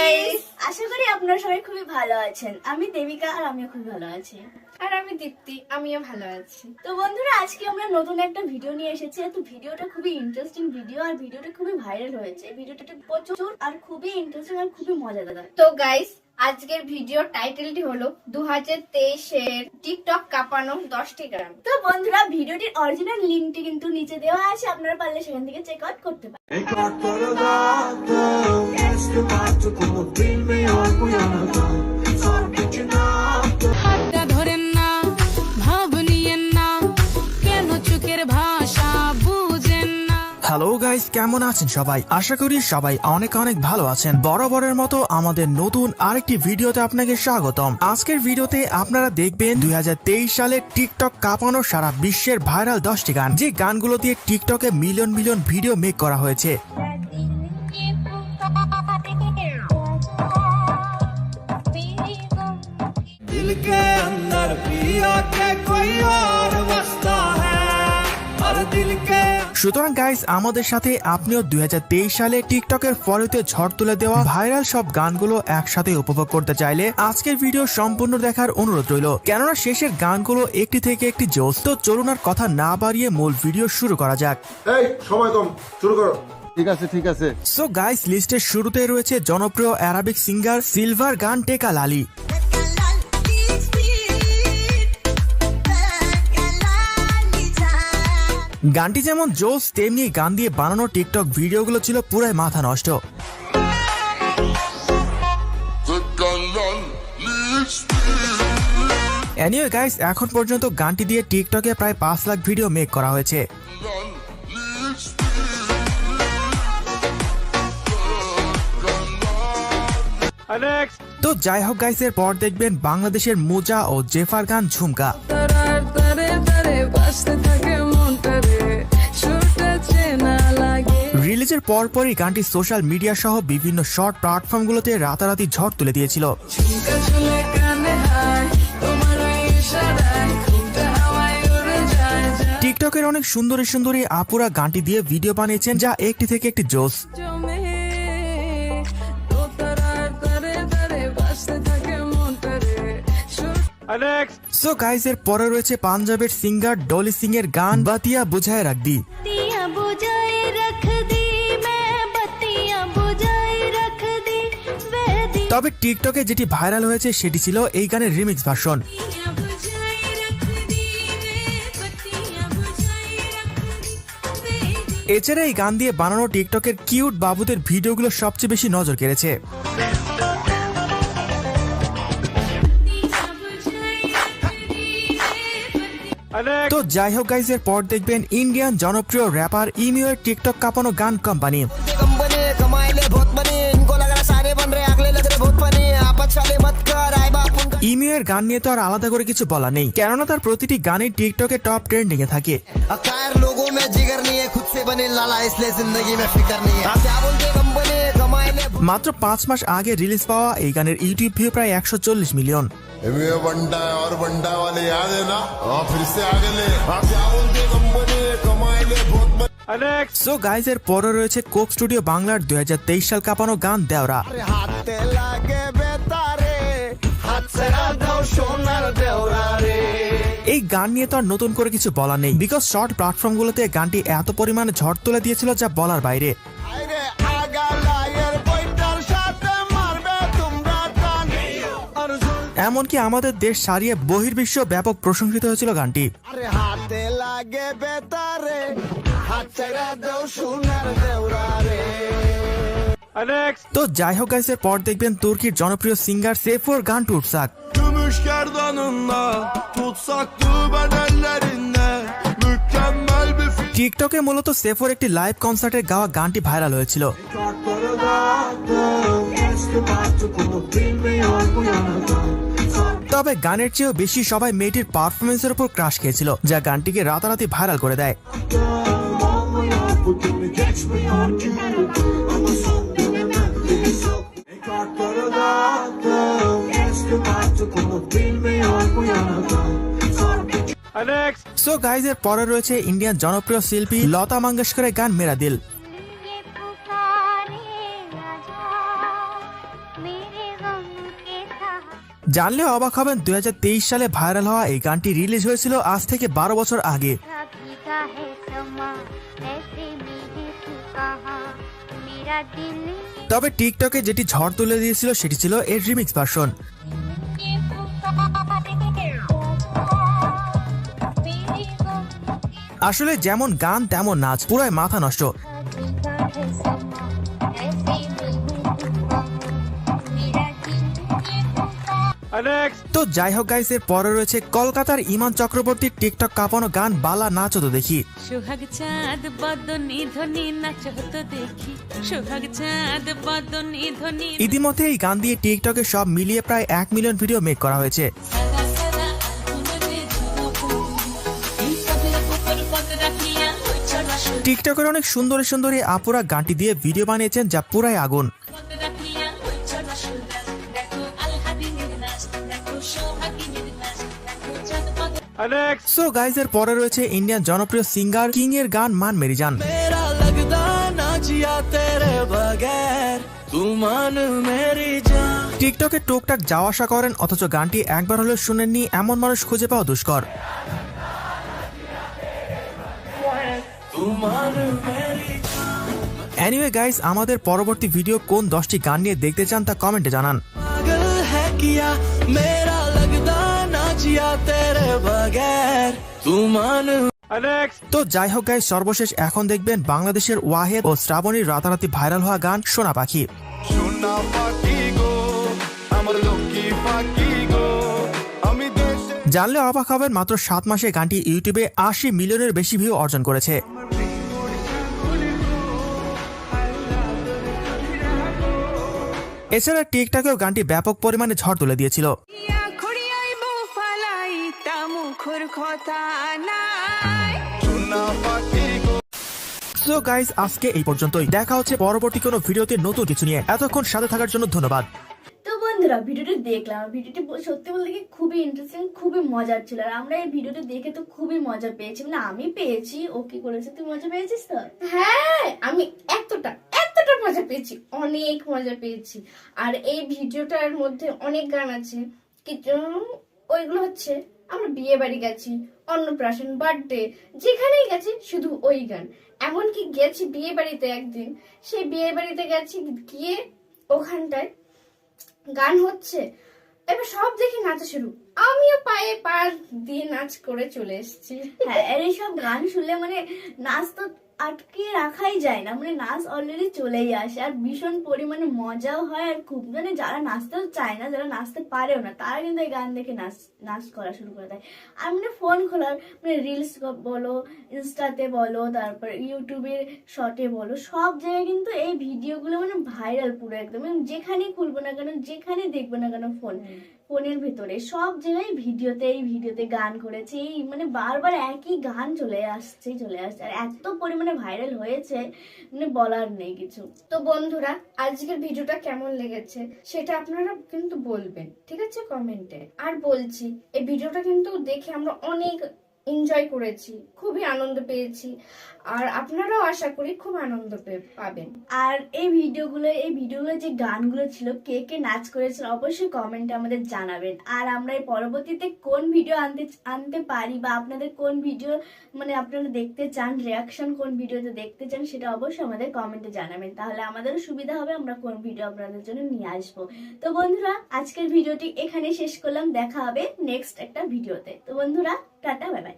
Guys, আশা করি আপনারা সবাই খুবই ভালো আছেন। আমি দেবিকা আর আমিও খুবই ভালো আছি। আর আমি দীপ্তি, আমিও ভালো আছি। তো বন্ধুরা, আজকে আমরা নতুন একটা ভিডিও নিয়ে এসেছি। তো ভিডিওটা খুবই ইন্টারেস্টিং ভিডিও আর ভিডিওটা খুবই ভাইরাল হয়েছে। ভিডিওটা প্রচুর আর খুবই ইন্টারেস্টিং আর খুবই মজাদার। তো গাইস, আজকের ভিডিও টাইটেলটি হলো 2023 এর টিকটক কাঁপানো 10টি গান। তো বন্ধুরা, ভিডিওটির অরিজিনাল লিংকটি কিন্তু নিচে দেওয়া আছে, আপনারা পারলে সেখান থেকে চেক আউট করতে পারেন। ধরেন না, ভাব নিয়েন না, কেন চোখের ভাষা বুঝেন না। হ্যালো গাইস, কেমন আছেন সবাই? আশা করি সবাই অনেক অনেক ভালো আছেন। বরাবরের মতো আমাদের নতুন আরেকটি ভিডিওতে আপনাকে স্বাগতম। আজকের ভিডিওতে আপনারা দেখবেন 2023 সালে টিকটক কাঁপানো সারা বিশ্বের ভাইরাল 10টি গান, যে গানগুলো দিয়ে টিকটকে মিলিয়ন মিলিয়ন ভিডিও মেক করা হয়েছে। সুতরাং গাইস, আমাদের সাথে আপনিও 2023 সালে টিকটকের ফলোতে ঝড় তুলে দেওয়া ভাইরাল সব গানগুলো একসাথে উপভোগ করতে চাইলে আজকের ভিডিও সম্পূর্ণ দেখার অনুরোধ রইল, কেননা শেষের গানগুলো একটি থেকে একটি জোস। তো চলুন আর কথা না বাড়িয়ে মূল ভিডিও শুরু করা যাক। এই সময় কম, শুরু করো। ঠিক আছে। সো গাইস, লিস্টের শুরুতে রয়েছে জনপ্রিয় অ্যারাবিক সিঙ্গার সিলভার গান টেকা লালি। গানটি যেমন জোস, তেমনি গান দিয়ে বানানো টিকটক ভিডিওগুলো ছিল পুরাই মাথা নষ্ট। এনিওয়ে গাইস, এখন পর্যন্ত গানটি দিয়ে টিকটকে প্রায় 5 লাখ ভিডিও মেক করা হয়েছে। তো যাই হোক গাইস, এর পর দেখবেন বাংলাদেশের মুজা ও জেফার গান ঝুমকা। রিলিজের পরপরই গানটি সোশ্যাল মিডিয়া সহ বিভিন্ন শর্ট প্ল্যাটফর্মগুলোতে রাতারাতি ঝড় তুলে দিয়েছিল। টিকটকের অনেক সুন্দরী সুন্দরী আপুরা গানটি দিয়ে ভিডিও বানিয়েছেন, যা একটি থেকে একটি জোস। সো গাইস, এর পরে রয়েছে পাঞ্জাবের সিঙ্গার ডলি সিং এর গান বাতিয়া বুঝায় রাখ দি। তবে টিকটকে যেটি ভাইরাল হয়েছে সেটি ছিল এই গানের রিমিক্স ভার্সন। এছাড়া এই গান দিয়ে বানানো টিকটকের কিউট বাবুদের ভিডিওগুলো সবচেয়ে বেশি নজর কেড়েছে। তো যাই হোক গাইস, এর পর দেখবেন ইন্ডিয়ান জনপ্রিয় র্যাপার ইমিও এর টিকটক কাঁপানো গান কোম্পানি। ইমিও এর গান নিয়ে তো আর আলাদা করে কিছু বলা নেই, কেননা তার প্রতিটি গানই টিকটকে টপ ট্রেন্ডিং এ থাকে। মাত্র 5 মাস আগে রিলিজ পাওয়া এই গানের ইউটিউব ভিউ প্রায় 140 মিলিয়ন। সো গাইজ, এর পরে রয়েছে কোক স্টুডিও বাংলার 2023 সাল কাঁপানো গান দেওরা। এই গান নিয়ে তো আর নতুন করে কিছু বলার নেই, বিকজ শর্ট প্ল্যাটফর্ম গুলোতে গানটি এত পরিমাণে ঝড় তুলে দিয়েছিল যা বলার বাইরে। এমনকি আমাদের দেশ ছাড়িয়ে বহির্বিশ্ব ব্যাপক প্রশংসিত হয়েছিল গানটি। তো যাই হোক গাইস, এর পর দেখবেন তুর্কির জনপ্রিয় সিঙ্গার সেফোর গান টুটসাক। টিকটকে মূলত সেফোর একটি লাইভ কনসার্টে গাওয়া গানটি ভাইরাল হয়েছিল। তবে গানের চেয়েও বেশি সবাই মেয়েটির পারফরমেন্সের উপর ক্রাশ খেয়েছিল, যা গানটিকে রাতারাতি ভাইরাল করে দেয়। সো গাইজ, এর পরে রয়েছে ইন্ডিয়ান জনপ্রিয় শিল্পী লতা মঙ্গেশকরের গান মেরা দিল। জানলেও অবাক হবেন 2023 সালে ভাইরাল হওয়া এই গানটি রিলিজ হয়েছিল আজ থেকে 12 বছর আগে। भीगा है समा ऐसे में है तू कहाँ मेरा दिल তবে টিকটকে যেটি ঝড় তুলে দিয়েছিল সেটি ছিল এর রিমিক্স ভার্সন। আসলে যেমন গান তেমন নাচ, পুরাই মাথা নষ্ট। भीगा है समा ऐसे में है तू कहाँ मेरा दिल তো যাই হোক গাইস, এর পরে রয়েছে কলকাতার ইমান চক্রবর্তীর টিকটক কাঁপানো গান বালা নাচো তো দেখি। সোহাগ চাঁদ বদনি ধ্বনি নাচ হতো দেখি, সোহাগ চাঁদ বদনি ধ্বনি ইতিমধ্যে এই গান দিয়ে টিকটকে সব মিলিয়ে প্রায় 1 মিলিয়ন ভিডিও মেক করা হয়েছে। সাদা সাদা আগুনে ঝুমকো এই সবের উপর পদ রাখিয়া ওই ছড়া টিকটকের অনেক সুন্দরী সুন্দরী আপুরা গানটি দিয়ে ভিডিও বানিয়েছেন যা পুরাই আগুন। পদ রাখিয়া ওই ছড়া সুরা দেখো আলহাদিনের নাচ, দেখো সোহাগিনীর নাচ, দেখো চাঁদ বদনি। সো গাইজ, এর পরে রয়েছে ইন্ডিয়ান জনপ্রিয় সিঙ্গার কিং এর গান মান মেরি জান। मेरा लगदा ना जिया तेरे बगैर तू मान मेरी जान টিকটকে টুকটাক যাওয়া আসা করেন অথচ গানটি একবার হলেও শুনেননি এমন মানুষ খুঁজে পাওয়া দুষ্কর। तू मान मेरी এনিওয়ে গাইজ, আমাদের পরবর্তী ভিডিও কোন 10টি গান নিয়ে দেখতে চান তা কমেন্টে জানান। पागल है किया मेरा लगदा ना जिया तेरे बगैर तू मान তো যাই হোক গাইজ, সর্বশেষ এখন দেখবেন বাংলাদেশের ওয়াহেদ ও শ্রাবণীর রাতারাতি ভাইরাল হওয়া গান সোনা পাখি। সোনা পাখি গো আমার লক্ষ্মী পাখি গো আমি দেশে জানলে অবাক হবেন, মাত্র 7 মাসে গানটি ইউটিউবে 80 মিলিয়নের বেশি ভিউ অর্জন করেছে। এছাড়া টিকটকেও গানটি ব্যাপক পরিমাণে ঝড় তুলে দিয়েছিল। সোনা পাখি গো সো গাইজ, আজকে এই পর্যন্তই। দেখা হচ্ছে পরবর্তী কোনো ভিডিওতে নতুন কিছু নিয়ে। এতক্ষণ সাথে থাকার জন্য ধন্যবাদ। তো বন্ধুরা, ভিডিওটি দেখলাম, ভিডিওটি সত্যি বলতে কি খুবই ইন্টারেস্টিং, খুবই মজার ছিল। আর আমরা এই ভিডিওটি দেখে তো খুবই মজা পেয়েছি, মানে আমি পেয়েছি। ও কি করেছে, তুই মজা পেয়েছিস তো? হ্যাঁ, আমি এতটা মজা পেয়েছি, অনেক মজা পেয়েছি। আর এই ভিডিওটার মধ্যে অনেক গান আছে, কিছু ওইগুলো হচ্ছে আমরা বিয়ে বাড়ি গেছি, অন্নপ্রাশন, বার্থডে, যেখানেই গেছি শুধু ওই গান। এমনকি গেছি বিয়ে বাড়িতে একদিন, সেই বিয়ে বাড়িতে গেছি, গিয়ে ওখানটায় গান হচ্ছে, এবার সব দেখি নাচা শুরু, আমিও পায়ে পা দিয়ে নাচ করে চলে এসেছি। হ্যাঁ, আর এইসব গান শুনলে মানে নাচ তো আটকে রাখাই যায় না, মানে নাচ অলরেডি চলেই আসে। আর ভীষণ পরিমাণে মজাও হয়। আর খুব মানে যারা নাচতেও চায় না, যারা নাচতে পারেও না, তারা কিন্তু এই গান দেখে নাচ করা শুরু করে দেয়। আর মানে ফোন খোলার মানে রিলস বলো, ইনস্টাতে বলো, তারপর ইউটিউবের শর্টে বলো, সব জায়গায় কিন্তু এই ভিডিওগুলো মানে ভাইরাল পুরো একদম। মানে যেখানেই খুলবো না কেন, যেখানে দেখবো না কেন ফোনের ভিতরে সব জায়গায় এই ভিডিওতে গান করেছে। এই মানে বারবার একই গান চলে আসছে। আর এত পরিমাণে ভাইরাল হয়েছে, মানে বলার নেই কিছু। তো বন্ধুরা, আজকের ভিডিওটা কেমন লেগেছে সেটা আপনারা কিন্তু বলবেন, ঠিক আছে, কমেন্টে। আর বলছি, এই ভিডিওটা কিন্তু দেখে আমরা অনেক এনজয় করেছি, খুবই আনন্দ পেয়েছি। আর আপনারাও আশা করি খুব আনন্দ পাবেন। আর এই ভিডিওগুলো যে গানগুলো ছিল, কে কে নাচ করেছিল অবশ্যই কমেন্টে আমাদের জানাবেন। আর আমরা এই পরবর্তীতে কোন ভিডিও আনতে পারি, বা আপনাদের কোন ভিডিও মানে আপনারা দেখতে চান, রিয়াকশন কোন ভিডিওতে দেখতে চান, সেটা অবশ্যই আমাদের কমেন্টে জানাবেন। তাহলে আমাদেরও সুবিধা হবে, আমরা কোন ভিডিও আপনাদের জন্য নিয়ে আসবো। তো বন্ধুরা, আজকের ভিডিওটি এখানে শেষ করলাম। দেখা হবে নেক্সট একটা ভিডিওতে। তো বন্ধুরা, টাটা, বাই বাই।